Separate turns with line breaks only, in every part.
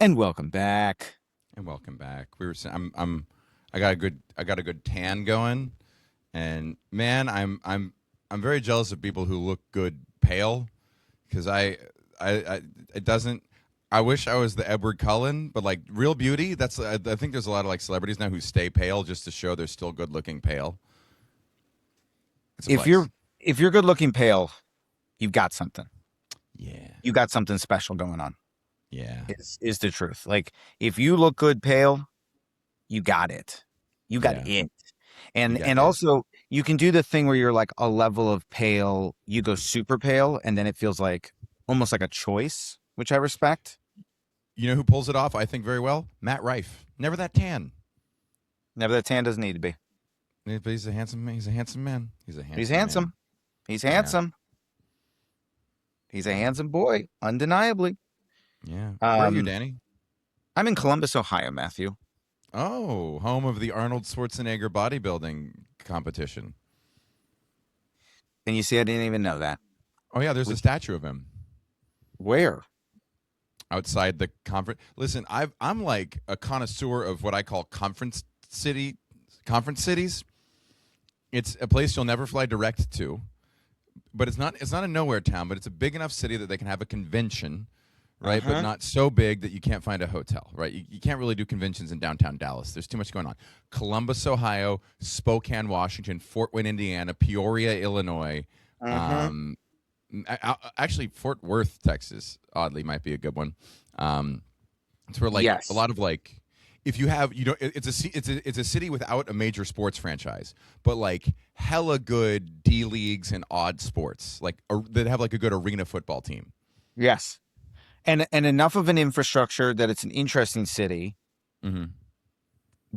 And welcome back.
And welcome back. We were saying I got a good tan going, and man, I'm very jealous of people who look good pale, because I it doesn't. I wish I was the Edward Cullen, but like real beauty. That's I think there's a lot of like celebrities now who stay pale just to show they're still good looking pale. It's a
If
flex.
you're good looking pale, you've got something.
Yeah,
You got something special going on.
yeah,
Is the truth. Like if you look good pale, you got it. You got
yeah.
it.
You
And
got
and
it.
also you can do the thing where you're like a level of pale, you go super pale, and then it feels like almost like a choice, which I respect.
You know who pulls it off? I think very well. Matt Rife. Never that tan.
Never that tan doesn't need to be.
But he's a handsome man. He's a handsome man. He's a
He's
handsome man.
handsome. He's
Yeah.
handsome. He's a
Yeah.
handsome boy, undeniably.
Yeah. Where are you,
Um,
Danny?
I'm in Columbus, Ohio, Matthew.
Oh, home of the Arnold Schwarzenegger bodybuilding competition.
And you see, I didn't even know that.
Oh yeah, there's a
Which,
statue of him
where?
outside the conference. Listen, I'm like a connoisseur of what I call conference cities. It's a place you'll never fly direct to, but it's not a nowhere town, but it's a big enough city that they can have a convention, right? But
Uh-huh.
not so big that you can't find a hotel, right? You can't really do conventions in downtown Dallas. There's too much going on. Columbus, Ohio, Spokane, Washington, Fort Wayne, Indiana, Peoria, Illinois.
Uh-huh.
Um, Actually, Fort Worth, Texas, oddly, might be a good one. It's where like a
Yes.
lot of like, if you have, it's a city without a major sports franchise, but like hella good D leagues and odd sports, like that have like a good arena football team.
Yes. And enough of an infrastructure that it's an interesting city,
Mm-hmm.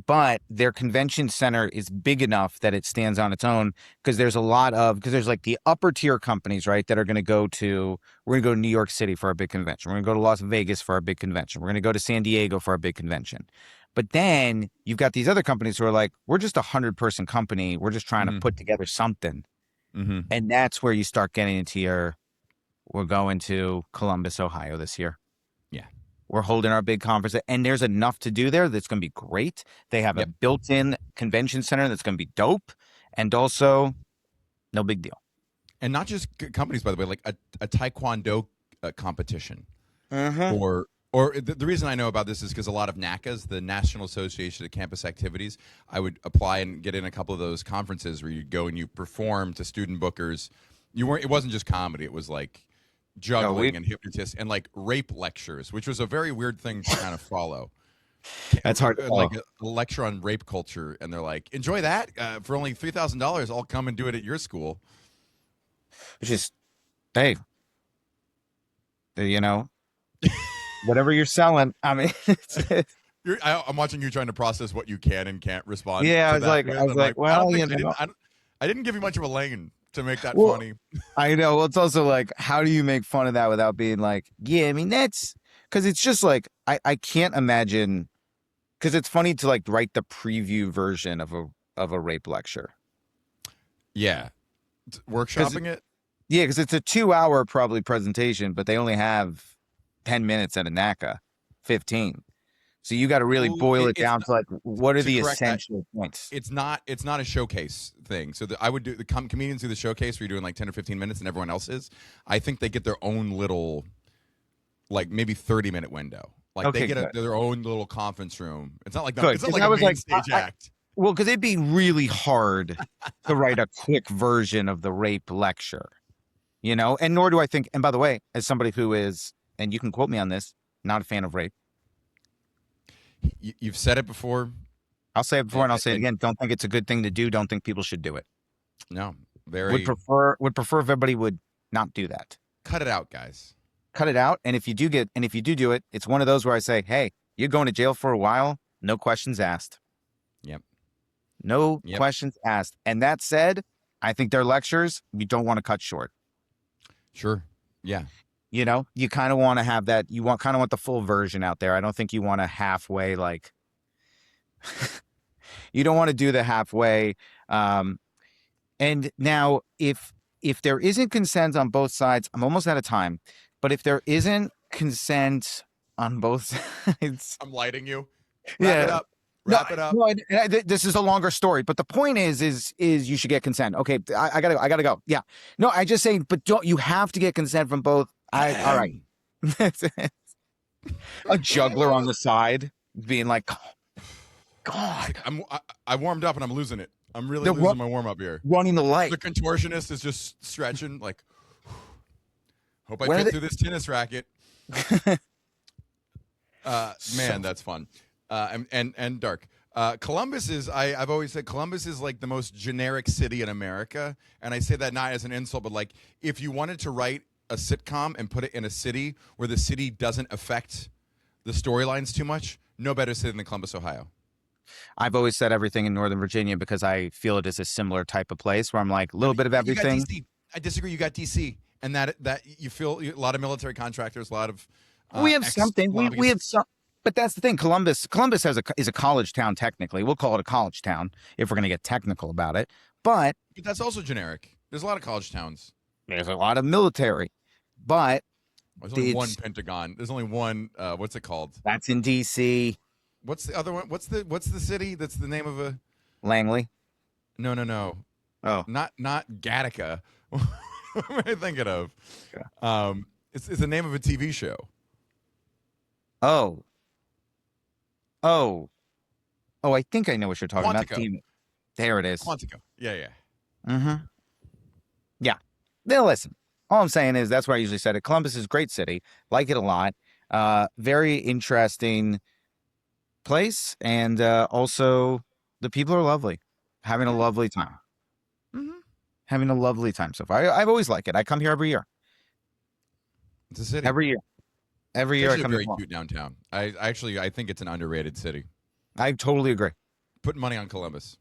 but their convention center is big enough that it stands on its own because there's like the upper tier companies, right, that are going to we're going to go to New York City for our big convention. We're going to go to Las Vegas for our big convention. We're going to go to San Diego for our big convention. But then you've got these other companies who are like, we're just 100-person company. We're just trying to
Mm-hmm.
put together something.
Mm-hmm.
And that's where you start getting into we're going to Columbus, Ohio this year.
Yeah.
We're holding our big conference, and there's enough to do there that's going to be great. They have a
Yep.
built-in convention center that's going to be dope, and also no big deal.
And not just companies, by the way, like a taekwondo competition,
Uh-huh.
or the reason I know about this is because a lot of NACAs, the National Association of Campus Activities, I would apply and get in a couple of those conferences where you go and you perform to student bookers. It wasn't just comedy; it was like juggling and hypnotists and like rape lectures, which was a very weird thing to kind of follow.
That's hard to
Like
follow.
a lecture on rape culture, and they're like, "Enjoy that for only $3,000. I'll come and do it at your school."
Which is, hey, you know, whatever you're selling. I mean,
I'm watching you trying to process what you can and can't respond
yeah.
to that
I
with.
was
I'm
like,
like, I
well,
don't think I didn't give you much of a lane to make that
well,
funny.
I know. Well, it's also like, how do you make fun of that without being like, yeah, I mean, that's because it's just like, I can't imagine, because it's funny to like write the preview version of a rape lecture.
Yeah, workshopping it.
Yeah, because it's a 2-hour probably presentation, but they only have 10 minutes at a NACA, 15. So you got to really
Well,
boil it
it's
down
not,
to like, what are
to
the
correct that.
essential points?
It's not a showcase thing. So I would do the comedians do the showcase where you're doing like 10 or 15 minutes, and everyone else is. I think they get their own little, like maybe 30-minute window. Like they
Okay,
get
good.
their own little conference room. It's not like
Good.
it's not
Because
like
I
a
was
main
like,
stage act.
well, because it'd be really hard to write a quick version of the rape lecture, and nor do I think, and by the way, as somebody who is, and you can quote me on this, not a fan of rape.
You've said it before.
I'll say it before and I'll say it
And
again. Don't think it's a good thing to do. Don't think people should do it.
no,
Would
very
prefer if everybody would not do that.
cut it out, guys.
Cut it out. And if you do do it, it's one of those where I say, hey, you're going to jail for a while. No questions asked.
Yep.
No
Yep.
questions asked. And that said, I think their lectures, you don't want to cut short.
Sure. Yeah.
You kind of want to have that. You kind of want the full version out there. I don't think you want to halfway, like, you don't want to do the halfway. And now if there isn't consent on both sides, I'm almost out of time. But if there isn't consent on both sides.
I'm lighting you. Wrap it
Yeah.
up.
No,
Wrap it up.
no, this is a longer story, but the point is you should get consent. Okay, I gotta go. Yeah, no, I just say, but don't you have to get consent from both? All right. A juggler on the side being like, oh, God,
I warmed up and I'm losing it. I'm really
they're
losing my warm up here.
running the light.
The contortionist is just stretching like, hope I
Where are
fit
they-
through this tennis racket. Man, that's fun. And dark. Columbus is I've always said Columbus is like the most generic city in America, and I say that not as an insult, but like if you wanted to write a sitcom and put it in a city where the city doesn't affect the storylines too much, no better city than Columbus, Ohio.
I've always said everything in Northern Virginia because I feel it is a similar type of place where I'm like a little bit of
You got
everything.
DC. I disagree. You got DC, and that you feel a lot of military contractors, a lot of
We have something. We have some, but that's the thing. Columbus is a college town technically. We'll call it a college town if we're going to get technical about it. But
that's also generic. There's a lot of college towns.
there's a lot of military. But
there's only one Pentagon. There's only one. What's it called?
That's in DC.
What's the other one? What's the city? That's the name of a
Langley.
No.
Oh,
not Gattaca. What am I thinking of? It's the name of a TV show.
Oh. I think I know what you're talking about. There it is.
Quantico. Yeah.
Mm-hmm. Yeah. Now listen. All I'm saying is that's where I usually said it. Columbus is a great city. Like it a lot. Very interesting place, and also the people are lovely. Having a lovely time.
Mm-hmm.
Having a lovely time so far. I've always liked it. I come here every year.
It's a city.
Every year. Every year I come
very cute downtown. I think it's an underrated city.
I totally agree.
Put money on Columbus.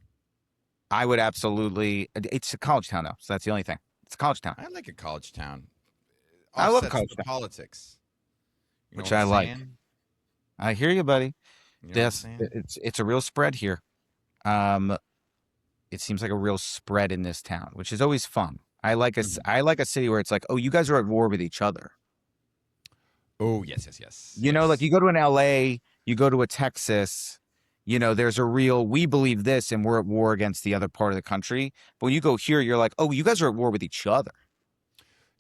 I would absolutely. It's a college town, though, so that's the only thing. It's a college town.
I like a college town.
I love college town.
Politics,
which I like. I hear you, buddy. Yes,
you
it's a real spread here. It seems like a real spread in this town, which is always fun. I like a city where it's like, oh, you guys are at war with each other.
Oh, yes.
You know, like you go to an LA, you go to a Texas, you know, there's a real, we believe this and we're at war against the other part of the country. But when you go here, you're like, oh, you guys are at war with each other.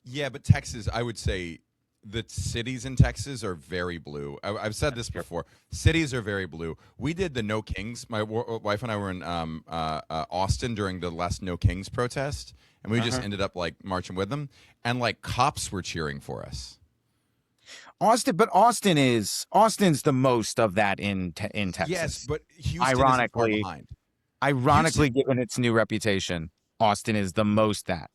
Yeah, but Texas, I would say the cities in Texas are very blue. I've said this before. Cities are very blue. We did the No Kings. My wife and I were in Austin during the last No Kings protest, and we just ended up like marching with them, and like cops were cheering for us.
Austin's the most of that in Texas.
Yes, but Houston is far behind.
Ironically, given its new reputation, Austin is the most that.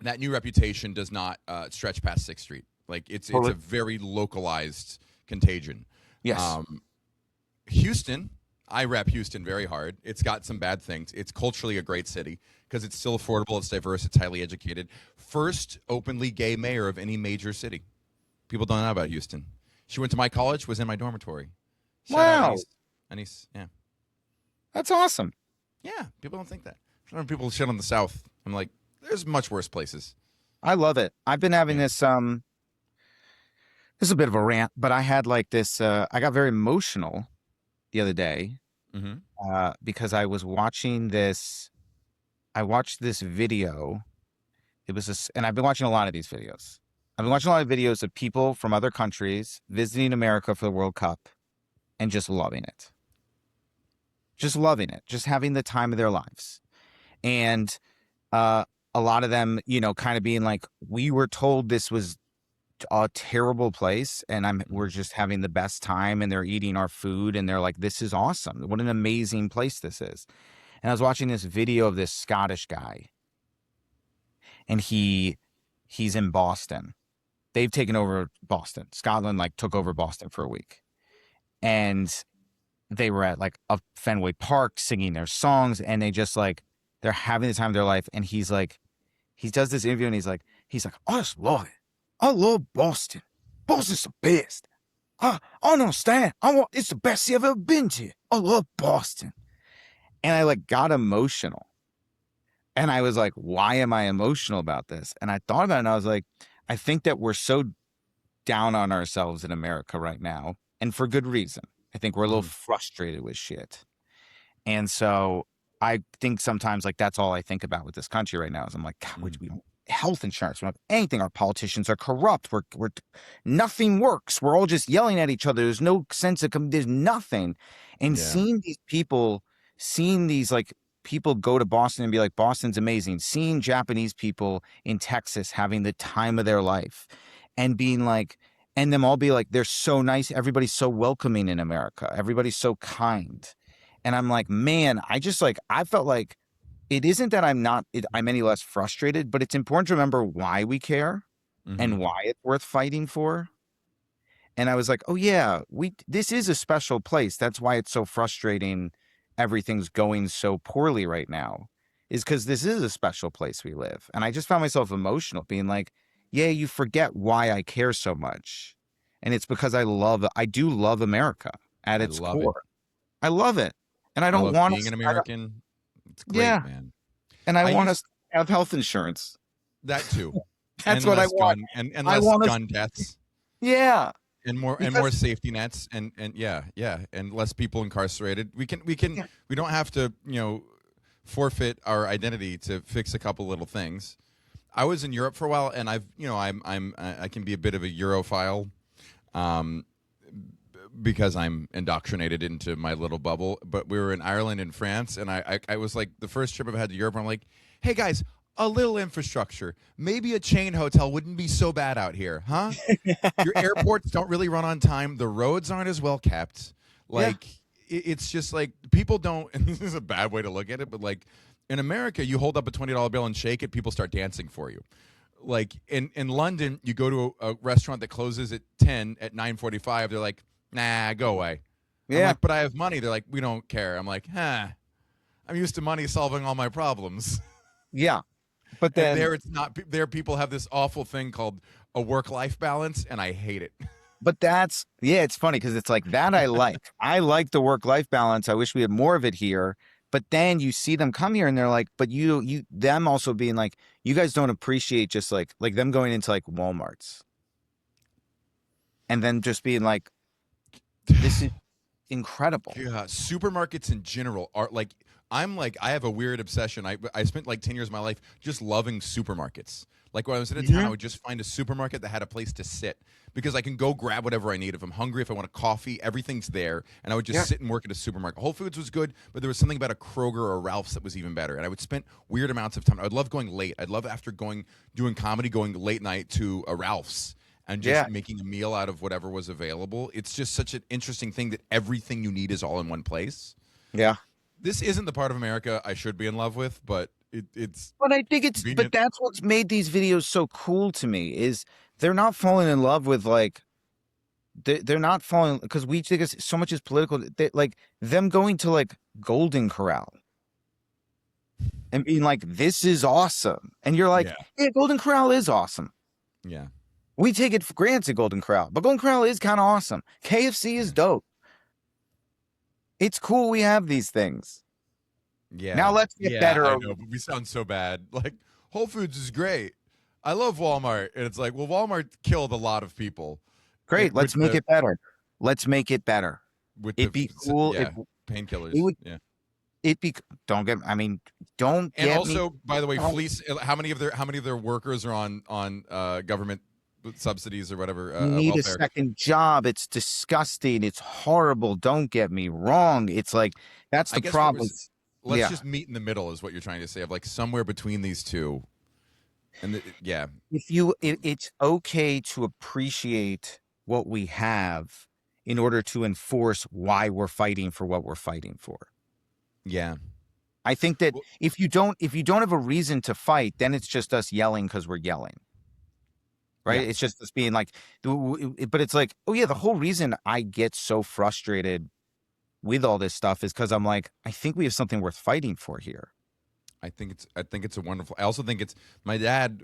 That new reputation does not stretch past 6th Street. Like it's a very localized contagion.
Yes.
Houston, I rep Houston very hard. It's got some bad things. It's culturally a great city because it's still affordable, it's diverse, it's highly educated. First openly gay mayor of any major city. People don't know about Houston. She went to my college, was in my dormitory.
Wow.
Anise, yeah.
That's awesome.
Yeah, people don't think that. People shit on the South. I'm like, there's much worse places.
I love it. I've been having this is a bit of a rant, but I had like this I got very emotional the other day because I was watching this. I watched this video. It was and I've been watching a lot of these videos. I've been watching a lot of videos of people from other countries visiting America for the World Cup and just loving it. Just loving it. Just having the time of their lives. And a lot of them, you know, kind of being like, we were told this was a terrible place and we're just having the best time, and they're eating our food and they're like, this is awesome. What an amazing place this is. And I was watching this video of this Scottish guy, and he's in Boston. They've taken over Boston. Scotland like took over Boston for a week. And they were at like a Fenway Park singing their songs, and they just like, they're having the time of their life. And he's like, he does this interview and he's like, I just love it. I love Boston. Boston's the best. I understand. It's the best city I've ever been to. I love Boston. And I like got emotional. And I was like, why am I emotional about this? And I thought about it and I was like, I think that we're so down on ourselves in America right now, and for good reason. I think we're a little
Mhm.
frustrated with shit. And so I think sometimes like that's all I think about with this country right now is I'm like, God,
Mhm.
we don't health insurance, we don't have anything. Our politicians are corrupt. We're nothing works. We're all just yelling at each other. There's no sense of there's nothing. And
Yeah.
seeing these like people go to Boston and be like, Boston's amazing. Seeing Japanese people in Texas having the time of their life and being like, and them all be like, they're so nice. Everybody's so welcoming in America. Everybody's so kind. And I'm like, man, I felt like it isn't that I'm any less frustrated, but it's important to remember why we care
Mhm.
and why it's worth fighting for. And I was like, oh yeah, this is a special place. That's why it's so frustrating. Everything's going so poorly right now is because this is a special place we live. And I just found myself emotional being like, yeah, you forget why I care so much. And it's because I do love America at
I
its
love it.
core. I love it. And I
I
don't
love
want
being
us,
an American. It's great,
yeah.
man.
And I
I
want
used
us to have health insurance.
that too.
That's
And
what I
less
want.
and
I
less
want us,
gun deaths
yeah,
and more
because,
safety nets and yeah, and less people incarcerated.
yeah,
We don't have to, forfeit our identity to fix a couple little things. I was in Europe for a while, and I can be a bit of a Europhile, um, because I'm indoctrinated into my little bubble. But we were in Ireland and France, and I was like the first trip I've had to Europe. I'm like, hey guys, a little infrastructure, maybe a chain hotel wouldn't be so bad out here, huh? Your airports don't really run on time. The roads aren't as well kept.
yeah,
Like it's just like people don't. And this is a bad way to look at it, but like in America, you hold up a $20 bill and shake it, people start dancing for you. Like in London, you go to a restaurant that closes at 10 at 9:45. They're like, nah, go away. I'm
yeah,
like, but I have money. They're like, we don't care. I'm like, I'm used to money solving all my problems.
yeah. But
And
then,
there, it's not. There, people have this awful thing called a work-life balance, and I hate it.
but that's, yeah, it's funny because it's like that I like. I like the work-life balance. I wish we had more of it here. But then you see them come here and they're like, but them also being like, you guys don't appreciate just like them going into like Walmarts and then just being like, this is incredible.
Yeah, supermarkets in general are like I have a weird obsession. I spent like 10 years of my life just loving supermarkets. Like when I was in a town, I
Mhm.
would just find a supermarket that had a place to sit because I can go grab whatever I need. If I'm hungry, if I want a coffee, everything's there. And I would just
Yeah.
sit and work at a supermarket. Whole Foods was good, but there was something about a Kroger or a Ralph's that was even better. And I would spend weird amounts of time. I'd love going late. I'd love after doing comedy, going late night to a Ralph's and
Yeah.
just making a meal out of whatever was available. It's just such an interesting thing that everything you need is all in one place.
Yeah.
This isn't the part of America I should be in love with, but it's
But I think but
convenient.
that's what's made these videos so cool to me is they're not falling in love with like they're not falling because we think so much is political. Like them going to like Golden Corral and being like, "This is awesome," and you're like,
Yeah,
"Yeah, Golden Corral is awesome.
yeah,
We take it for granted, Golden Corral, but Golden Corral is kind of awesome. KFC is
yeah,
dope. It's cool we have these things. Now
yeah,
let's get
yeah. I
better.
know, but we sound so bad. Like Whole Foods is great. I love Walmart, and it's like, well, Walmart killed a lot of people
Great,
with
let's make it better. Let's make it better.
the
It'd be cool if
yeah
it
painkillers.
would
Yeah.
it be don't get I mean, don't
And
get me
also, by the way,
wrong.
fleece. How many of their workers are on government subsidies or whatever
You need a
welfare?
second job. It's disgusting. It's horrible. Don't get me wrong. It's like that's
I
the
guess what
problem.
was let's
Yeah.
just meet in the middle is what you're trying to say of like somewhere between these two. And yeah,
It's okay to appreciate what we have in order to enforce why we're fighting for what we're fighting for.
yeah.
I think that
Well,
if you don't have a reason to fight, then it's just us yelling because we're yelling. Right?
yeah,
It's just us being like, but it's like, oh yeah, the whole reason I get so frustrated with all this stuff is because I'm like, I think we have something worth fighting for here.
I think it's a wonderful. I also think it's my dad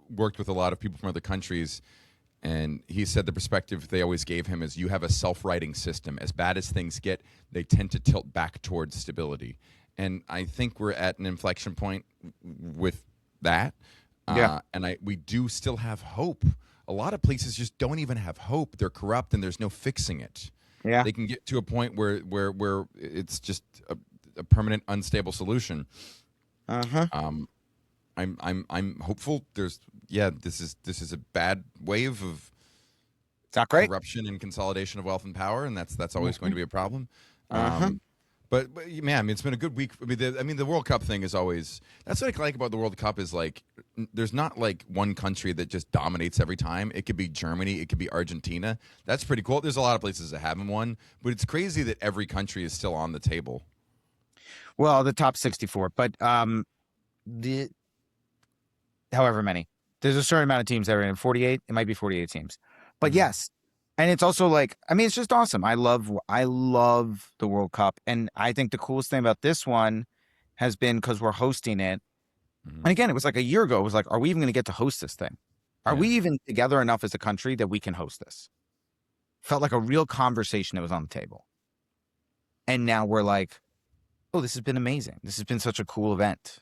worked with a lot of people from other countries, and he said the perspective they always gave him is you have a self-righting system. As bad as things get, they tend to tilt back towards stability, and I think we're at an inflection point with that.
Yeah.
And we do still have hope. a lot of places just don't even have hope. They're corrupt and there's no fixing it.
Yeah.
They can get to a point where it's just a permanent unstable solution.
Uh-huh.
I'm hopeful. This is a bad wave of
It's not great.
corruption and consolidation of wealth and power, and that's always going to be a problem.
Uh-huh.
But man, I mean, it's been a good week. I mean, the World Cup thing is always, that's what I like about the World Cup is like there's not like one country that just dominates every time. It could be Germany, it could be Argentina. That's pretty cool. There's a lot of places that haven't won, but it's crazy that every country is still on the table.
Well, the top 64, but the however many. There's a certain amount of teams that are in 48. It might be 48 teams. But
Mhm.
yes. And it's also like, I mean, it's just awesome. I love the World Cup. And I think the coolest thing about this one has been because we're hosting it.
Mhm.
And again, it was like a year ago. It was like, are we even going to get to host this thing? Are
Yeah.
we even together enough as a country that we can host this? Felt like a real conversation that was on the table. And now we're like, oh, this has been amazing. This has been such a cool event.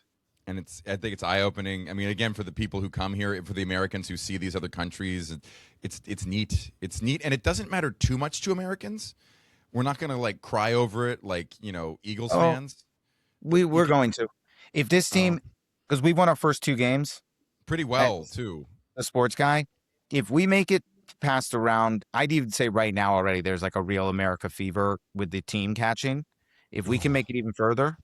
And I think it's eye-opening. I mean, again, for the people who come here, for the Americans who see these other countries, it's neat. It's neat, and it doesn't matter too much to Americans. We're not gonna like cry over it, like Eagles
Oh,
fans.
we're going to. If this team, because we won our first 2 games,
Pretty well too.
a sports guy, if we make it past the round, I'd even say right now already there's like a real America fever with the team catching. If we can make it even further,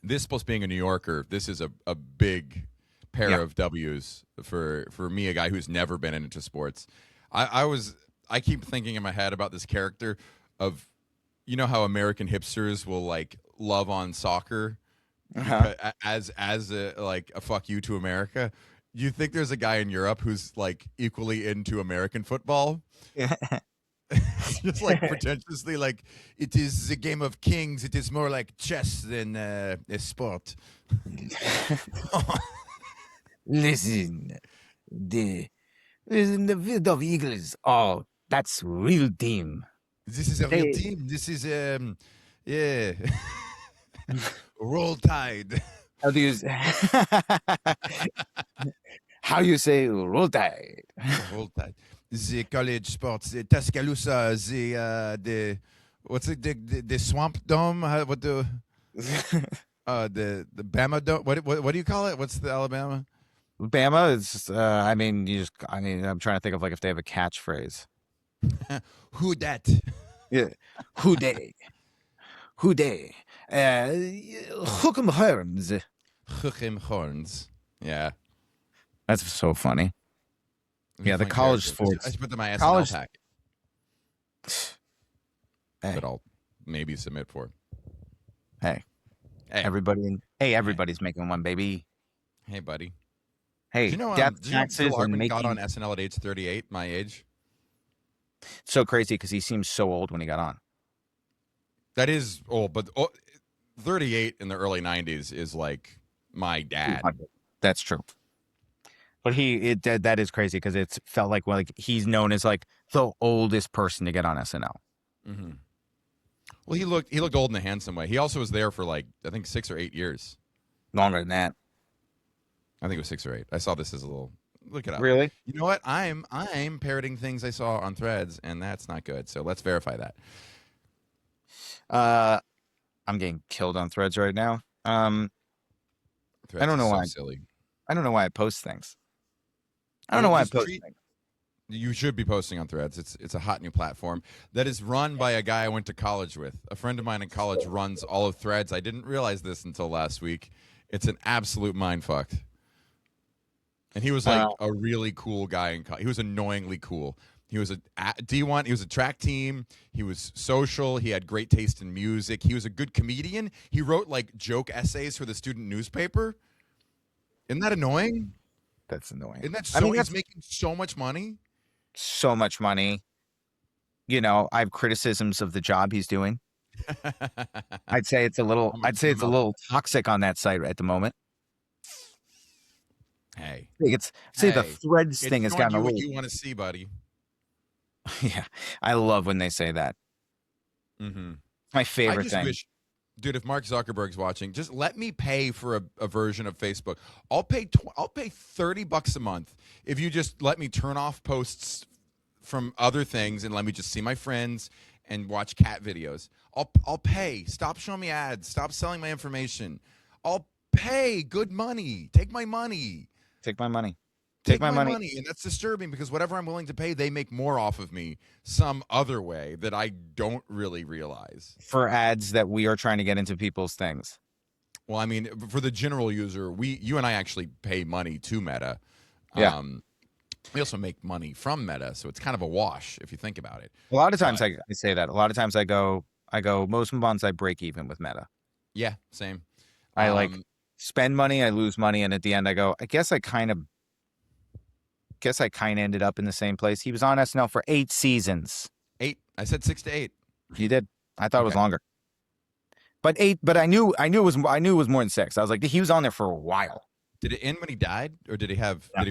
This plus being a New Yorker, this is a big pair
Yeah.
of W's for me, a guy who's never been into sports. I keep thinking in my head about this character of how American hipsters will like love on soccer as a fuck you to America. You think there's a guy in Europe who's like equally into American football? Just like pretentiously like it is a game of kings, it is more like chess than a sport.
Listen, the field of Eagles. Oh, that's real team.
This is a real team. This is yeah. Roll Tide.
How do you how you say roll tide?
Roll Tide. The college sports, the Tuscaloosa, the what's it, the Swamp Dome? What the Bama Dome? What do you call it? What's the Alabama?
Bama is. I mean, I'm trying to think of like if they have a catchphrase.
Who dat?
Yeah, who they? Who they? Hook 'em horns.
Hook 'em horns. Yeah.
That's so funny. Yeah, the
Fun
college
character.
sports.
I should put them in my SNL
College-
pack
Hey,
that I'll maybe submit for.
hey,
Hey,
everybody's making one, baby.
hey, buddy.
Hey,
Do you know,
death
do you know
taxes
Phil
and
Hartman got
making
on SNL at age 38, my age?
so crazy because he seems so old when he got on.
That is old, but 38 in the early 90s is like my dad.
That's true. But that is crazy because it's felt like he's known as like the oldest person to get on SNL.
Mm-hmm. Well, he looked old in a handsome way. He also was there for like I think 6 or 8 years.
Longer than that.
I think it was 6 or 8. I saw this as a little. Look it up.
Really?
You know what? I'm parroting things I saw on Threads, and that's not good. So let's verify that.
I'm getting killed on Threads right now.
Threads
I don't know
is so
why.
silly.
I don't know why I post things. I don't know why I post things.
You should be posting on Threads. It's a hot new platform that is run by a guy I went to college with. A friend of mine in college runs all of Threads. I didn't realize this until last week. It's an absolute mindfuck. And he was like a really cool guy in college. He was annoyingly cool. He was a D1. He was a track team. He was social. He had great taste in music. He was a good comedian. He wrote like joke essays for the student newspaper. Isn't that annoying?
That's annoying.
Isn't that so? He's making so much money.
So much money. You know, I have criticisms of the job he's doing. I'd say it's a little. I'd say it's a little toxic on that site at the moment.
Hey,
the Threads thing has gotten a little.
What you want to see, buddy?
Yeah, I love when they say that.
Mm-hmm.
My favorite thing.
Dude, if Mark Zuckerberg's watching, just let me pay for a version of Facebook. I'll pay $30 a month if you just let me turn off posts from other things and let me just see my friends and watch cat videos. I'll pay. Stop showing me ads. Stop selling my information. I'll pay good money. Take my money.
Take my money. Take
Take
my
my
money
money. And that's disturbing because whatever I'm willing to pay, they make more off of me some other way that I don't really realize.
for ads that we are trying to get into people's things.
Well, I mean, for the general user, you and I actually pay money to Meta.
Yeah.
We also make money from Meta, so it's kind of a wash if you think about it.
A lot of times I say that. A lot of times I go, most months I break even with Meta.
Yeah, same.
I spend money, I lose money, and at the end I go, I guess I kind of ended up in the same place. He was on SNL for 8 seasons.
8. I said 6 to 8.
He did. I thought it was longer. But 8, but I knew it was more than 6. I was like, he was on there for a while.
Did it end when he died, or did he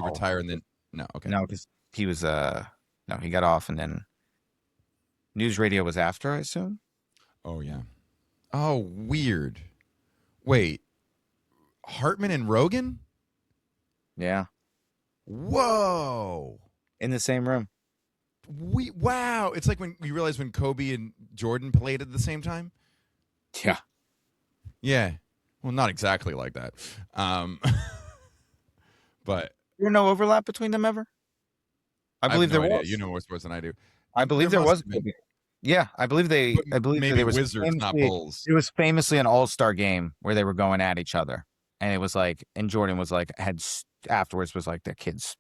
retire and then? No, okay.
No, because he was no, he got off and then News Radio was after, I assume.
Oh yeah. Oh, weird. Wait, Hartman and Rogan?
Yeah.
Whoa.
In the same room.
Wow. It's like when you realize when Kobe and Jordan played at the same time.
Yeah.
Yeah. Well, not exactly like that. But
There was no overlap between them ever? I believe there was.
You know more sports than I do.
I believe there was. Yeah, I believe
maybe
there was
Wizards, not Bulls.
It was famously an all-star game where they were going at each other. And it was like, and Jordan was like, afterwards was like, their kids,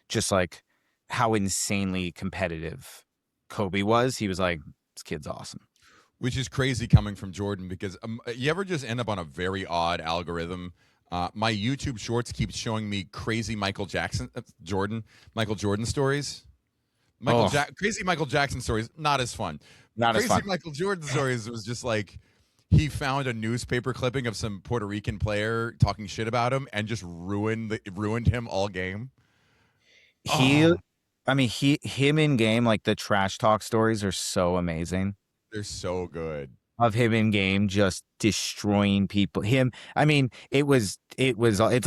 just like how insanely competitive Kobe was. He was like, this kid's awesome.
Which is crazy coming from Jordan because you ever just end up on a very odd algorithm. My YouTube Shorts keeps showing me crazy Michael Jordan stories. Crazy Michael Jackson stories, not as fun. Crazy Michael Jordan stories was just like he found a newspaper clipping of some Puerto Rican player talking shit about him and just ruined him all game.
Him in game, like the trash talk stories are so amazing.
They're so good.
Of him in game just destroying people. It's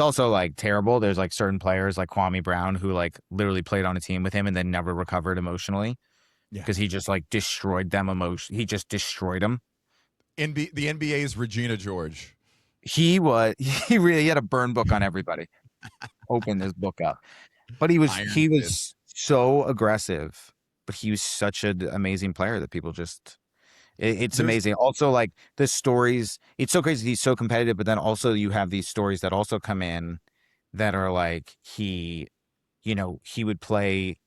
also like terrible. There's like certain players like Kwame Brown who like literally played on a team with him and then never recovered emotionally. Because he just like destroyed them he just destroyed them.
The NBA's Regina George.
He had a burn book on everybody. Open this book up. But he was so aggressive, but he was such an amazing player that people just it's amazing. Also, like the stories, it's so crazy. He's so competitive, but then also you have these stories that also come in that are like he would play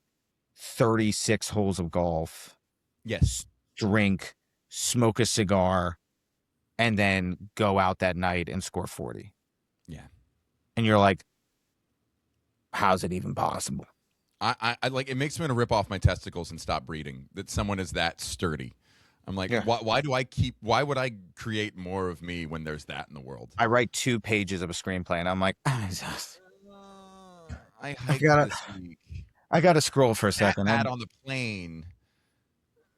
36 holes of golf.
Yes.
Drink, smoke a cigar, and then go out that night and score 40.
Yeah.
And you're like, how's it even possible?
I like it makes me want to rip off my testicles and stop breeding that someone is that sturdy. I'm like, why would I create more of me when there's that in the world?
I write 2 pages of a screenplay and I'm like,
I gotta this week.
I gotta scroll for a second.
I sat on the plane.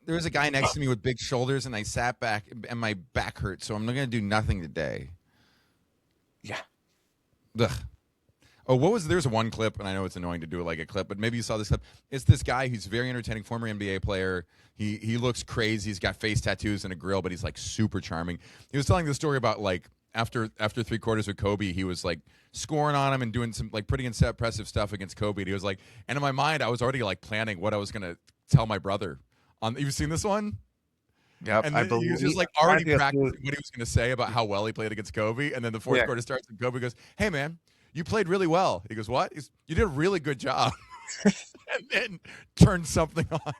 There was a guy next to me with big shoulders and I sat back and my back hurt, so I'm not gonna do nothing today.
Yeah.
Ugh. Oh, there's one clip, and I know it's annoying to do it like a clip, but maybe you saw this clip. It's this guy who's very entertaining, former NBA player. He looks crazy. He's got face tattoos and a grill, but he's like super charming. He was telling the story about like after 3 quarters with Kobe, he was like scoring on him and doing some like pretty impressive stuff against Kobe. And he was like, and in my mind, I was already like planning what I was gonna tell my brother. You've seen this one?
Yep,
and he was just like already practicing what he was going to say about how well he played against Kobe. And then the fourth quarter starts and Kobe goes, "Hey man, you played really well." He goes, "What?" You did a really good job. And then turned something on.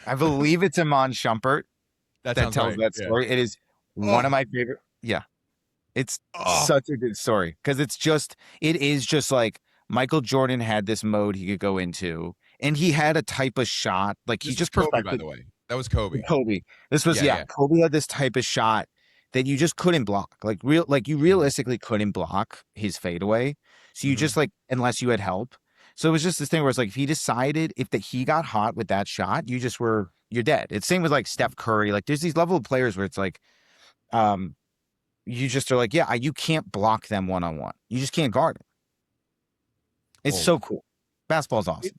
I believe it's Iman Shumpert that tells that story. Yeah. It is one of my favorite. Yeah. It's such a good story because it is just like Michael Jordan had this mode he could go into and he had a type of shot. Like he just
perfected. Kobe, by the way, that was Kobe.
This was, Kobe had this type of shot that you just couldn't block. You realistically couldn't block his fadeaway. So you just unless you had help. So it was just this thing where it's like, if he decided he got hot with that shot, you're dead. It's same with like Steph Curry. Like there's these level of players where it's like, Um, you just are like, yeah, you can't block them one on one. You just can't guard it. It's
Well,
so cool. Basketball's
it,
awesome.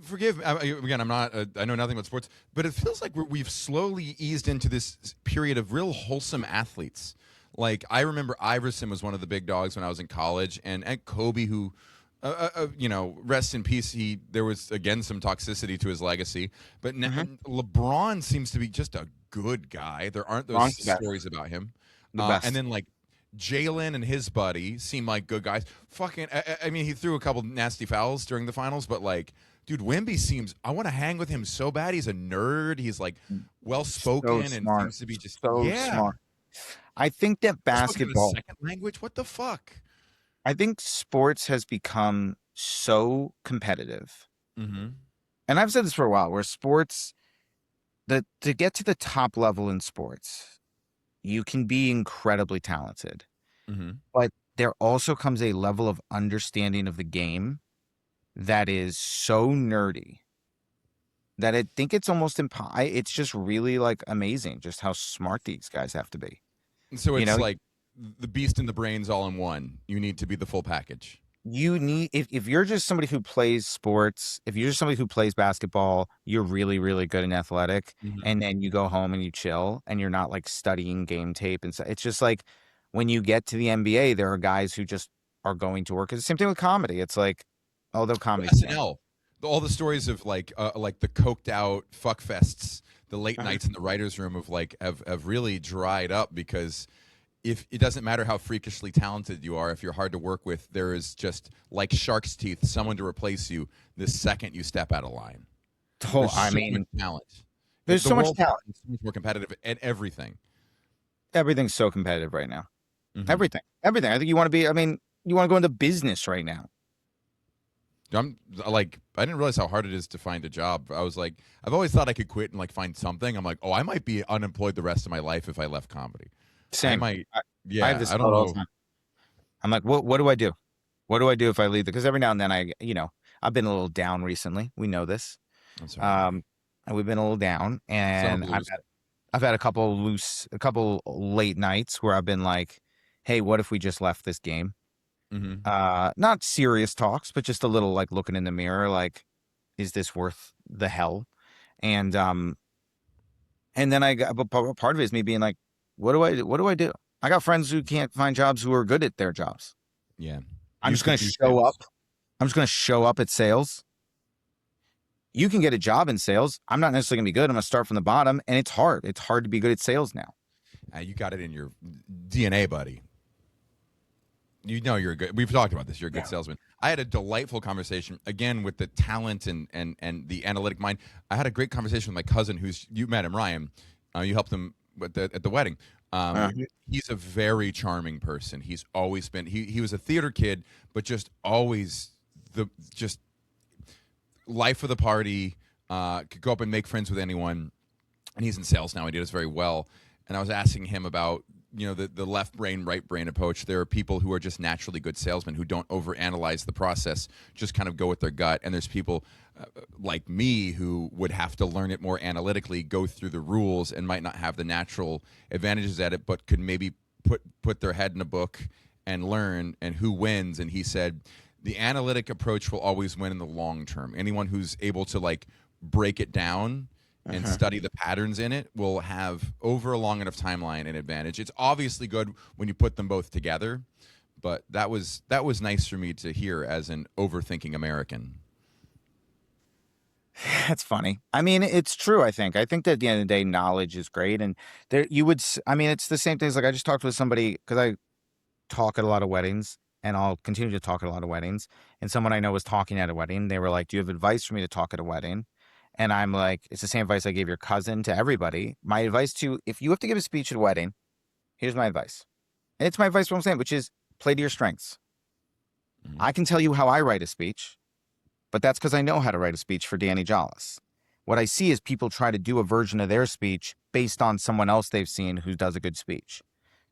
forgive again. I'm not. I know nothing about sports, but it feels like we've slowly eased into this period of real wholesome athletes. Like I remember Iverson was one of the big dogs when I was in college, and Kobe, who, rest in peace. There was again some toxicity to his legacy, but
Hmm.
LeBron seems to be just a good guy. There aren't those
Bronx the best.
stories about him,
The
and
best.
then like Jalen and his buddy seem like good guys. Fucking, I mean, he threw a couple nasty fouls during the finals, but like, dude, Wemby seems. I want to hang with him so bad. He's a nerd. He's like well
So
spoken and
smart.
seems to be just
So
yeah.
smart. I think that
Well spoken in a
basketball,
second language. What the fuck?
I think sports has become so competitive.
Mm-hmm.
And I've said this for a while, where sports, that to get to the top level in sports, you can be incredibly talented,
Mm-hmm.
but there also comes a level of understanding of the game that is so nerdy that I think it's almost it's just really like amazing just how smart these guys have to be.
So
You
it's
know,
like the beast and the brains all in one. You need to be the full package.
you need, if you're just somebody who plays sports, if you're just somebody who plays basketball, you're really, really good and athletic,
Mm-hmm.
and then you go home and you chill and you're not like studying game tape and stuff. It's just like when you get to the NBA, there are guys who just are going to work. It's the same thing with comedy. It's like, although
Well,
comedy's canceled.
SNL, all the stories of like the coked out fuck fests, the late
Uh-huh.
nights in the writers' room of like have really dried up because if it doesn't matter how freakishly talented you are, if you're hard to work with, there is just like shark's teeth, someone to replace you the second you step out of line. There's
I
so much
mean,
talent.
there's
The
so much
world
talent.
is so much more competitive at everything.
Everything's so competitive right now.
Mm-hmm.
Everything. I think you want to be, I mean, you want to go into business right now.
I'm like, I didn't realize how hard it is to find a job. I was like, I've always thought I could quit and like find something. I'm like, oh, I might be unemployed the rest of my life if I left comedy. I
Same.
might,
I have
yeah,
this
I don't
thought all the
know.
time. I'm like, what do I do? What do I do if I leave? Because every now and then I've been a little down recently. We know this.
I'm sorry to hear that.
Um, and we've been a little down,
Summer
and
blues.
I've had a couple late nights where I've been like, hey, what if we just left this game?
Mm-hmm.
Not serious talks, but just a little like looking in the mirror, like, is this worth the hell? And and then I got, but part of it is me being like, what do I do? I got friends who can't find jobs who are good at their jobs.
Yeah,
I'm
you
just going
could
to
do
show up.
sales.
I'm just going to show up at sales. You can get a job in sales. I'm not necessarily going to be good. I'm going to start from the bottom, and it's hard. It's hard to be good at sales now.
You got it in your DNA, buddy. You know you're a good. We've talked about this. You're a good
Yeah.
salesman. I had a delightful conversation again with the talent and the analytic mind. I had a great conversation with my cousin, who's you met him, Ryan. You helped him at the wedding.
Uh,
He's a very charming person. He's always been. He was a theater kid, but just always the just life of the party. Could go up and make friends with anyone, and he's in sales now. He does very well. And I was asking him about the left brain right brain approach. There are people who are just naturally good salesmen who don't overanalyze the process, just kind of go with their gut. And there's people like me who would have to learn it more analytically, go through the rules, and might not have the natural advantages at it, but could maybe put their head in a book and learn. And who wins? And he said the analytic approach will always win in the long term. Anyone who's able to like break it down and
uh-huh.
study the patterns in it will have over a long enough timeline an advantage. It's obviously good when you put them both together, but that was nice for me to hear as an overthinking American.
That's funny. I mean, it's true. I think that at the end of the day, knowledge is great, and there you would. I mean, it's the same thing as like I just talked with somebody because I talk at a lot of weddings, and I'll continue to talk at a lot of weddings. And someone I know was talking at a wedding. They were like, "Do you have advice for me to talk at a wedding?" And I'm like, "It's the same advice I gave your cousin to everybody. My advice to if you have to give a speech at a wedding, here's my advice. And it's my advice. What I'm saying, which is play to your strengths.
Mhm.
I can tell you how I write a speech, but that's because I know how to write a speech for Danny Jolles. What I see is people try to do a version of their speech based on someone else they've seen who does a good speech.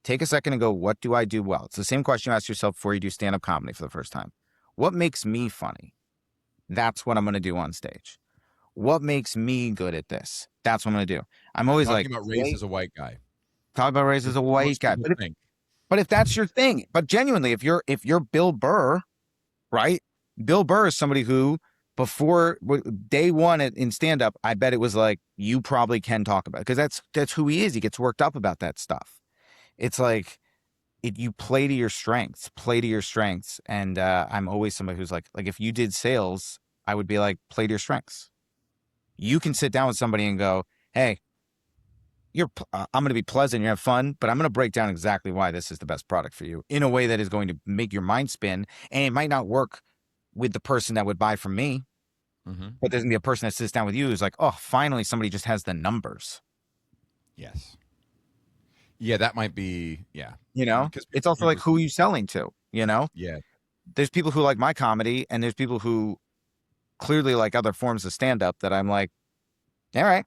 Take a second and go, what do I do well? It's the same question you ask yourself before you do stand up comedy for the first time. What makes me funny? That's what I'm going to do on stage. What makes me good at this? That's what I'm going to do. I'm always like,
Talking about race
wait,
as a white guy.
Tyler Bell raises a white
Most
guy.
people think.
But if that's your thing, but genuinely, if you're Bill Burr, right? Bill Burr is somebody who before day one in stand up, I bet it was like you probably can talk about it because that's who he is. He gets worked up about that stuff. It's like you play to your strengths, play to your strengths. And I'm always somebody who's like if you did sales, I would be like play to your strengths. You can sit down with somebody and go, hey, I'm going to be pleasant, you have fun, but I'm going to break down exactly why this is the best product for you in a way that is going to make your mind spin. And it might not work with the person that would buy from me, but there's going to be a person that sits down with you who's like, oh, finally somebody just has the numbers.
Yes. Yeah, that might be, yeah.
It's also like who are you selling to,
Yeah.
There's people who like my comedy and there's people who clearly like other forms of stand-up that I'm like, all right.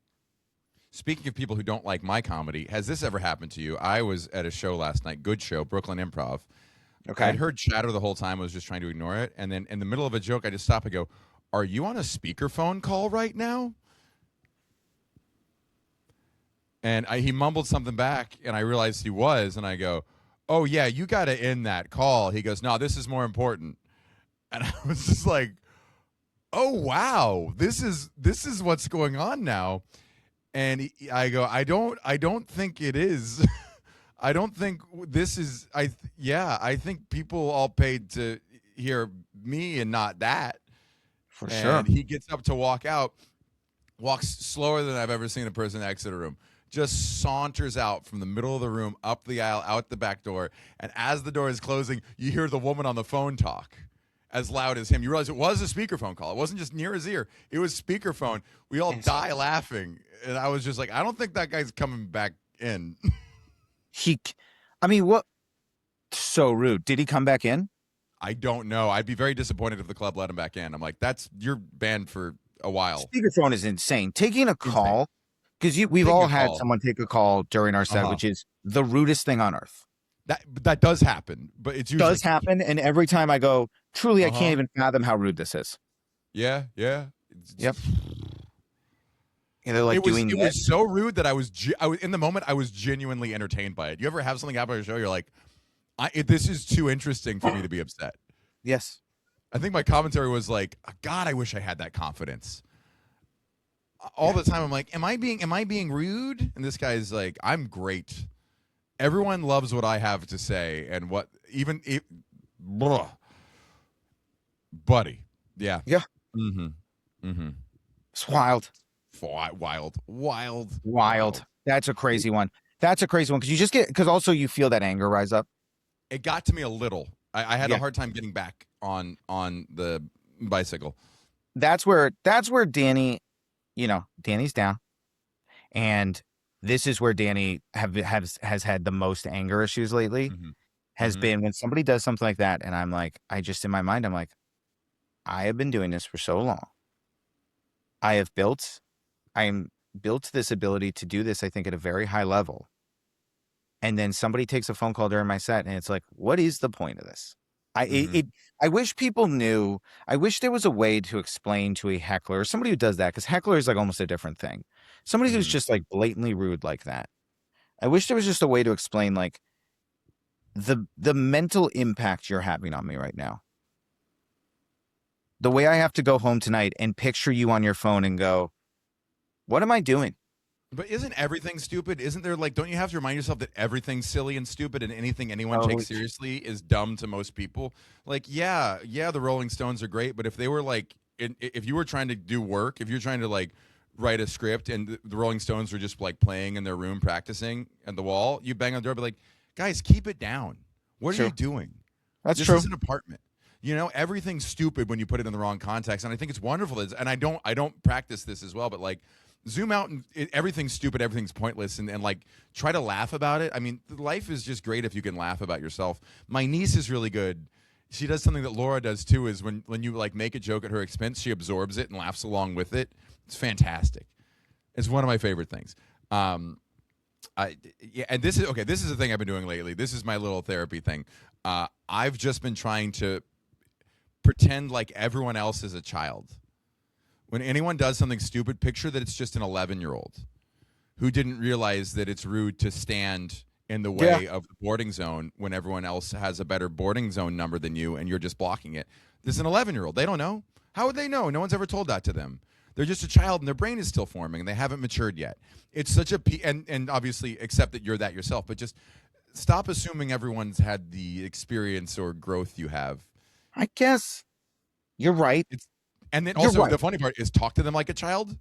Speaking of people who don't like my comedy, has this ever happened to you? I was at a show last night, good show, Brooklyn Improv.
Okay.
I'd heard chatter the whole time. I was just trying to ignore it. And then in the middle of a joke, I just stop and go, are you on a speakerphone call right now? And he mumbled something back, and I realized he was. And I go, oh, yeah, you got to end that call. He goes, no, this is more important. And I was just like, oh, wow, this is what's going on now. And I go, I don't think it is. I don't think this is. I think people all paid to hear me and not that.
For sure.
And he gets up to walk out, walks slower than I've ever seen a person exit a room. Just saunters out from the middle of the room, up the aisle, out the back door. And as the door is closing, you hear the woman on the phone talk as loud as him. You realize it was a speakerphone call. It wasn't just near his ear. It was speakerphone. We all die laughing. And I was just like, I don't think that guy's coming back in.
What? So rude. Did he come back in?
I don't know. I'd be very disappointed if the club let him back in. I'm like, you're banned for a while.
Speakerphone is insane. Taking a call, because we've all had someone take a call during our set, which is the rudest thing on earth.
That does happen, but it's usually
does happen. And every time I go, truly, I can't even fathom how rude this is.
Yeah.
Yep. And they're like
it was so rude that I was in the moment. I was genuinely entertained by it. You ever have something happen on a show? You're like, this is too interesting for me to be upset.
Yes.
I think my commentary was like, God, I wish I had that confidence. All the time, I'm like, am I being rude? And this guy's like, I'm great. Everyone loves what I have to say, and buddy, yeah.
It's wild.
Wild.
That's a crazy one. Because also you feel that anger rise up.
It got to me a little. I had a hard time getting back on the bicycle.
That's where Danny, Danny's down, and this is where Danny has had the most anger issues lately. Has been when somebody does something like that, and I'm like, in my mind, I'm like, I have been doing this for so long. I am built this ability to do this, I think, at a very high level. And then somebody takes a phone call during my set, and it's like, what is the point of this? I wish people knew. I wish there was a way to explain to a heckler or somebody who does that, because heckler is like almost a different thing. Somebody who's just like blatantly rude like that. I wish there was just a way to explain like the mental impact you're having on me right now. The way I have to go home tonight and picture you on your phone and go, what am I doing?
But isn't everything stupid? Isn't there don't you have to remind yourself that everything's silly and stupid, and anything anyone takes seriously is dumb to most people? Yeah, the Rolling Stones are great, but if they were if you were trying to do work, if you're trying to write a script and the Rolling Stones were just playing in their room practicing at the wall, you bang on the door, be like, guys, keep it down. What are you doing?
That's true.
This is an apartment. Everything's stupid when you put it in the wrong context, and I think it's wonderful. And I don't practice this as well, but zoom out and everything's stupid, everything's pointless, and try to laugh about it. I mean, life is just great if you can laugh about yourself. My niece is really good. She does something that Laura does too, is when you make a joke at her expense, she absorbs it and laughs along with it. It's fantastic. It's one of my favorite things. And this is the thing I've been doing lately. This is my little therapy thing. I've just been trying to pretend like everyone else is a child. When anyone does something stupid, picture that it's just an 11-year-old who didn't realize that it's rude to stand in the
Yeah.
way of the boarding zone when everyone else has a better boarding zone number than you and you're just blocking it. This is an 11-year-old. They don't know. How would they know? No one's ever told that to them. They're just a child and their brain is still forming and they haven't matured yet. It's such a and obviously accept that you're that yourself, but just stop assuming everyone's had the experience or growth you have.
I guess you're right.
It's and then
You're
also
right.
the funny part is talk to them like a child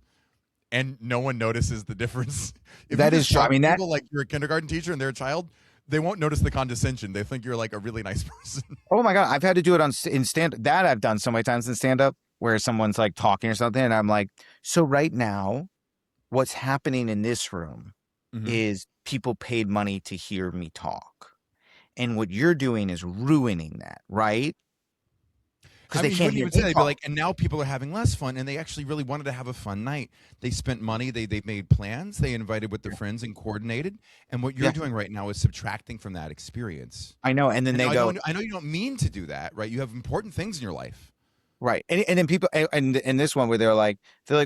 and no one notices the difference. If you
That is
just
true. I
talk
mean,
to
that,
people like you're a kindergarten teacher and they're a child, they won't notice the condescension. They think you're like a really nice person.
oh my God, I've had to do it in stand that I've done so many times in stand up where someone's like talking or something. And I'm like, so right now, what's happening in this room
Mm-hmm.
is people paid money to hear me talk. And what you're doing is ruining that, right? Because
I
they
mean, you
can't
wouldn't
hear
even say
me
that. They'd be
talk.
like, and now people are having less fun, and they actually really wanted to have a fun night. They spent money, they made plans, they invited with their friends and coordinated. And what you're
Yeah,
doing right now is subtracting from that experience.
I know. And then
And
they go,
I know you don't mean to do that, right? You have important things in your life.
right. And then people, and in this one where they're like,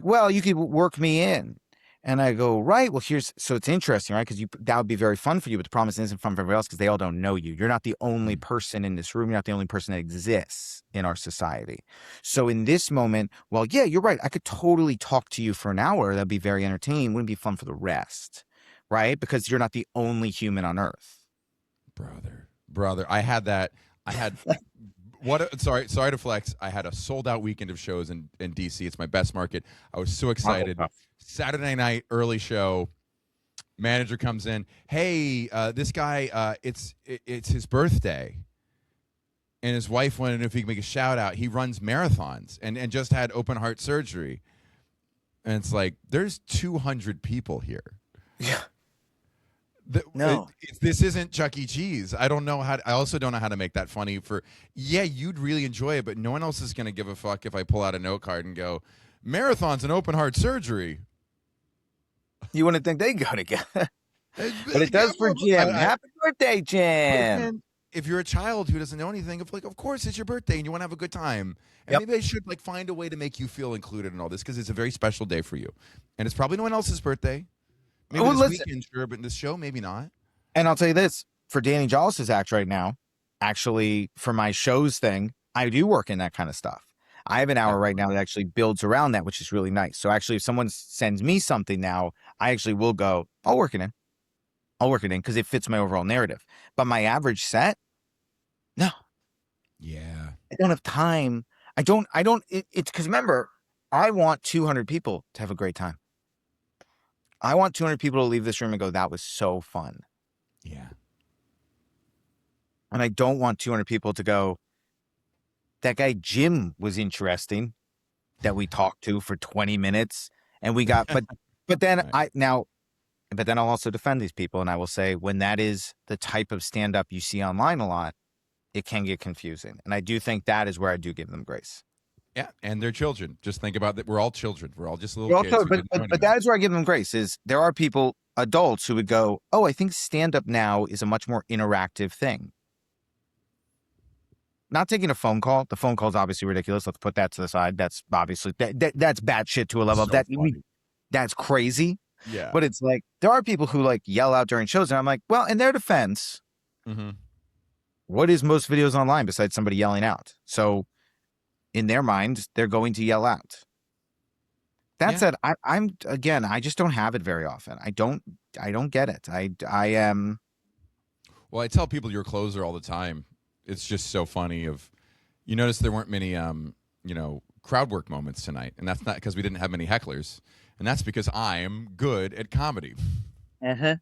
well, you could work me in. And I go, right. Well, so it's interesting, right? Because that would be very fun for you. But the problem is it isn't fun for everybody else because they all don't know you. You're not the only
Mm.
person in this room. You're not the only person that exists in our society. So in this moment, well, yeah, you're right. I could totally talk to you for an hour. That'd be very entertaining. Wouldn't be fun for the rest, right? Because you're not the only human on earth.
Brother, I had that. I had sorry to flex. I had a sold out weekend of shows in DC. It's my best market. I was so excited. Saturday night, early show. Manager comes in. Hey, this guy, it's his birthday, and his wife wanted to know if he could make a shout out. He runs marathons and just had open heart surgery, and it's like there's 200 people here.
Yeah. No.
This isn't Chuck E. Cheese. I don't know how. I also don't know how to make that funny. Yeah, you'd really enjoy it, but no one else is going to give a fuck if I pull out a note card and go, marathons and open heart surgery.
You wouldn't think they go together. But it
Yeah,
does for
well,
Jim. Happy birthday, Jim.
and if you're a child who doesn't know anything, of course it's your birthday and you want to have a good time. And
Yep.
maybe I should like find a way to make you feel included in all this because it's a very special day for you, and it's probably no one else's birthday. Maybe
Well,
this
listen,
weekend, sure, but in this show, maybe not.
and I'll tell you this, for Danny Jolles' act right now, actually for my shows thing, I do work in that kind of stuff. I have an hour right now that actually builds around that, which is really nice. So actually, if someone sends me something now, I actually will go, I'll work it in. I'll work it in because it fits my overall narrative. But my average set, no,
Yeah.
I don't have time. It's because remember, I want 200 people to have a great time. I want 200 people to leave this room and go, that was so fun.
Yeah.
And I don't want 200 people to go, that guy Jim was interesting that we talked to for 20 minutes and we got, but then
Right.
but then I'll also defend these people and I will say when that is the type of stand-up you see online a lot, it can get confusing. And I do think that is where I do give them grace.
Yeah, and they're children. Just think about that. We're all children. We're all just little
Well,
kids.
also,
Who didn't know
but
anything.
that is where I give them grace is there are people, adults who would go, oh, I think stand-up now is a much more interactive thing. Not taking a phone call. The phone call is obviously ridiculous. Let's put that to the side. That's obviously that's bad shit to a level
So
that
funny.
that's crazy.
Yeah.
But it's like there are people who like yell out during shows, and I'm like, well, in their defense,
Mm-hmm.
what is most videos online besides somebody yelling out? So in their mind, they're going to yell out. That
Yeah.
said, I'm again, I just don't have it very often. I don't get it. I am.
Well, I tell people you're a closer all the time. It's just so funny. You notice there weren't many, crowd work moments tonight, and that's not because we didn't have many hecklers, and that's because I'm good at comedy.
Uh-huh.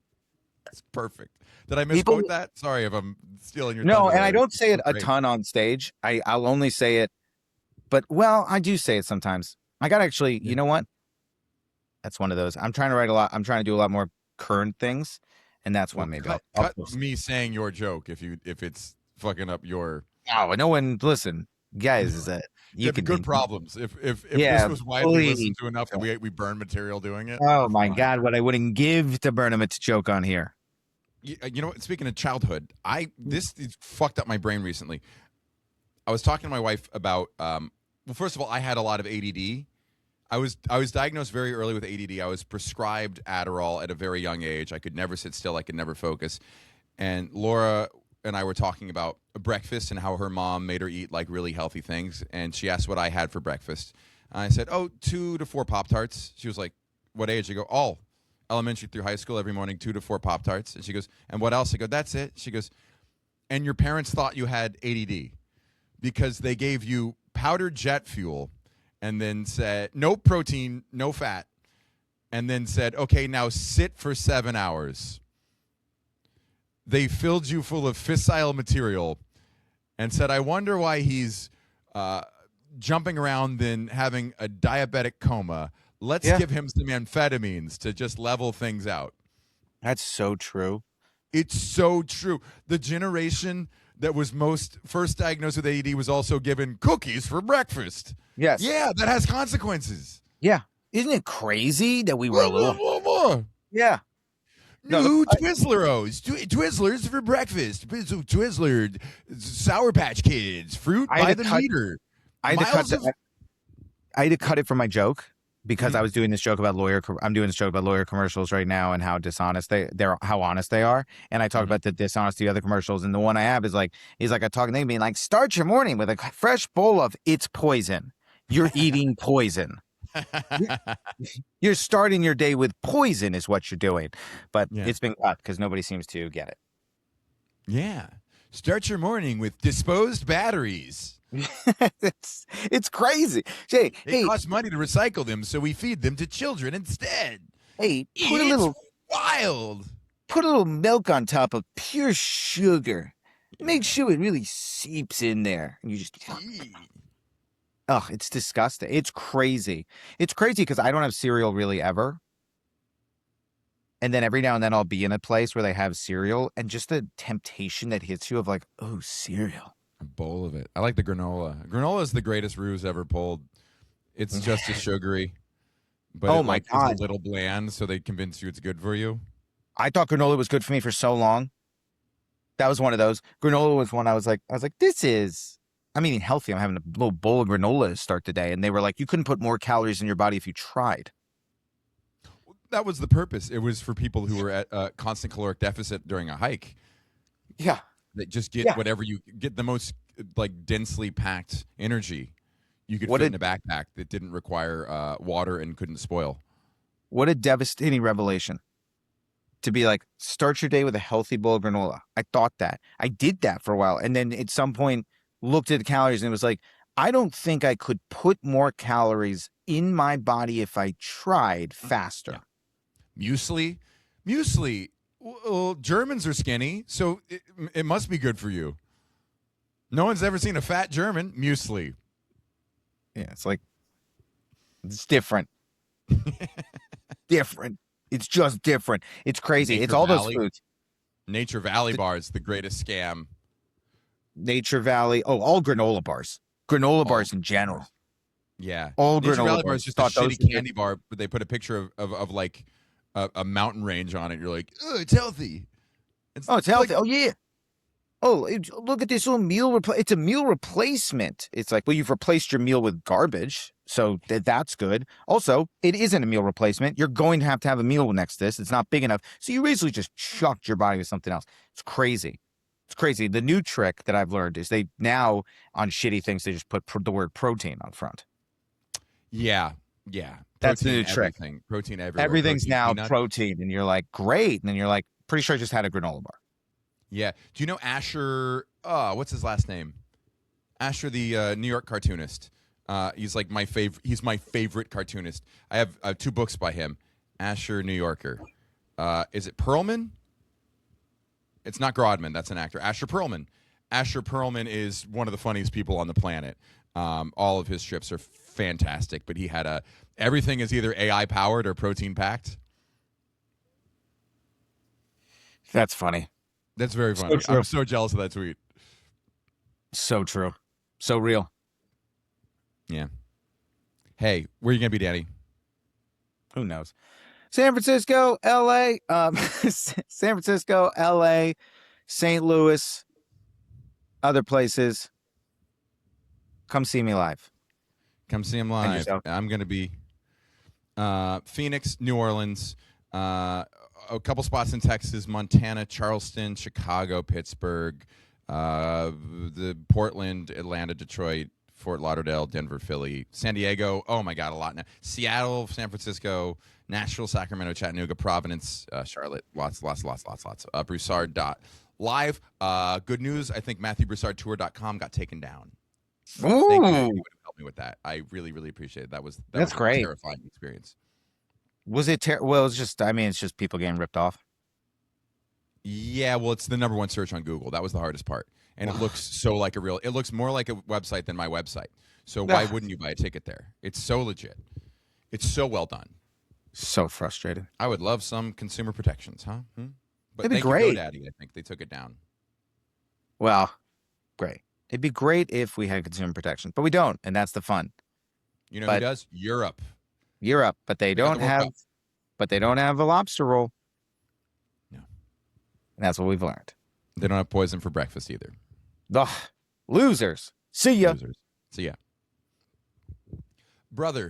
It's perfect. Did I
People-
misquote that? Sorry if I'm stealing your.
No,
thunder
and
there.
I don't say it a
Great.
ton on stage. I'll only say it, but well, I do say it sometimes. I got actually, you know what? That's one of those. I'm trying to write a lot. I'm trying to do a lot more current things, and that's
Well,
one maybe
cut,
I'll
cut
post.
me saying your joke if it's fucking up your.
Oh, no one listen, guys. Is that you
Yeah,
can
good
think-
problems. If
Yeah,
this was widely
please.
listened to enough that we burn material doing it.
Oh my
fine.
God, what I wouldn't give to burn him to joke on here.
You know what? Speaking of childhood, this fucked up my brain recently. I was talking to my wife about. Well, first of all, I had a lot of ADD. I was diagnosed very early with ADD. I was prescribed Adderall at a very young age. I could never sit still. I could never focus. And Laura and I were talking about breakfast and how her mom made her eat like really healthy things. And she asked what I had for breakfast. I said, "Oh, 2 to 4 Pop-Tarts." She was like, "What age?" I go, "All elementary through high school, every morning, 2 to 4 Pop-Tarts." And she goes, "And what else?" I go, "That's it." She goes, "And your parents thought you had ADD because they gave you powdered jet fuel and then said, no protein, no fat, and then said, okay, now sit for 7 hours. They filled you full of fissile material and said, I wonder why he's jumping around and having a diabetic coma. Let's give him some amphetamines to just level things out."
That's so true.
It's so true. The generation that was first diagnosed with ADD was also given cookies for breakfast.
Yes.
Yeah, that has consequences.
Yeah. Isn't it crazy that we were a little... Yeah.
No, Twizzleros. Twizzlers for breakfast. Twizzler, Sour Patch Kids, fruit by the meter.
I had to cut it from my joke because I was doing this joke about I'm doing this joke about lawyer commercials right now and how dishonest how honest they are. And I talk about the dishonesty of other commercials. And the one I have is like I talk, they being like, start your morning with a fresh bowl of it's poison. You're eating poison. You're starting your day with poison is what you're doing. But it's been cut because nobody seems to get it.
Yeah. Start your morning with disposed batteries.
It's crazy. It
costs money to recycle them, so we feed them to children instead.
Hey,
wild.
Put a little milk on top of pure sugar. Make sure it really seeps in there. And you just... Oh, it's disgusting. It's crazy. It's crazy because I don't have cereal really ever. And then every now and then I'll be in a place where they have cereal and just the temptation that hits you of like, oh, cereal.
A bowl of it. I like the granola. Granola is the greatest ruse ever pulled. It's just as sugary. But
oh my God.
It's a little bland, so they convince you it's good for you.
I thought granola was good for me for so long. That was one of those. Granola was one I was like, I'm eating healthy. I'm having a little bowl of granola to start the day. And they were like, you couldn't put more calories in your body if you tried.
That was the purpose. It was for people who were at a constant caloric deficit during a hike.
Yeah.
That just get whatever you get, the most like densely packed energy you could fit in a backpack that didn't require water and couldn't spoil.
What a devastating revelation. To be like, start your day with a healthy bowl of granola. I thought that. I did that for a while. And then at some point, looked at the calories and it was like, I don't think I could put more calories in my body if I tried faster.
Yeah. Muesli. Well, Germans are skinny, so it must be good for you. No one's ever seen a fat German. Muesli.
Yeah, it's like, it's different. Different. It's just different. It's crazy.
Nature
it's all
Valley.
Those foods.
Nature Valley bars, the greatest scam.
Nature Valley. Oh, all granola bars. Granola bars in general.
Yeah.
All
Nature
granola
Valley
bars.
Just a shitty candy bar, but they put a picture of like a mountain range on it. You're like, oh, it's healthy.
It's healthy. Like, oh, yeah. Oh, look at this little meal. It's a meal replacement. It's like, well, you've replaced your meal with garbage. So that's good. Also, it isn't a meal replacement. You're going to have a meal next to this. It's not big enough. So you basically just chucked your body with something else. It's crazy. It's crazy. The new trick that I've learned is they now on shitty things, they just put the word protein on front.
Yeah. Yeah.
That's the new trick.
Protein everywhere.
Everything's
protein,
now
peanut.
Protein. And you're like, great. And then you're like, pretty sure I just had a granola bar.
Yeah. Do you know Asher? What's his last name? Asher, the New York cartoonist. He's like my favorite. He's my favorite cartoonist. I have 2 books by him. Asher, New Yorker. Is it Perlman? It's not Grodman. That's an actor. Asher Perlman. Asher Perlman is one of the funniest people on the planet. All of his strips are fantastic. But he had everything is either AI powered or protein packed.
That's funny.
That's very funny. I'm so jealous of that tweet.
So true. So real.
Yeah. Hey, where are you going to be, Danny?
Who knows? San Francisco, L.A., San Francisco, L.A., St. Louis, other places. Come see me live.
Come see him live. I'm going to be Phoenix, New Orleans, a couple spots in Texas, Montana, Charleston, Chicago, Pittsburgh, the Portland, Atlanta, Detroit, Fort Lauderdale, Denver, Philly, San Diego. Oh my God, a lot now. Seattle, San Francisco, Nashville, Sacramento, Chattanooga, Providence, Charlotte. Lots. Broussard.live. Good news. I think MatthewBroussardTour.com got taken down. Thank you.
Ooh,
Anybody would help me with that. I really, really appreciate it. That was
that's
a
great.
terrifying experience.
Was it well, it's just, I mean, it's just people getting ripped off.
Yeah, well, it's the number one search on Google. That was the hardest part. And it looks so like a real, it looks more like a website than my website. So why wouldn't you buy a ticket there? It's so legit. It's so well done.
So frustrated.
I would love some consumer protections, huh? But
It'd be
thank you,
great.
GoDaddy. I think they took it down.
Well, great. It'd be great if we had consumer protection, but we don't, and that's the fun.
You know who does? Europe.
But they don't
got the World
have,
Cup.
but they don't have a lobster roll.
No.
And that's what we've learned.
They don't have poison for breakfast either.
Ugh, losers. See ya.
Losers. See ya. Brother,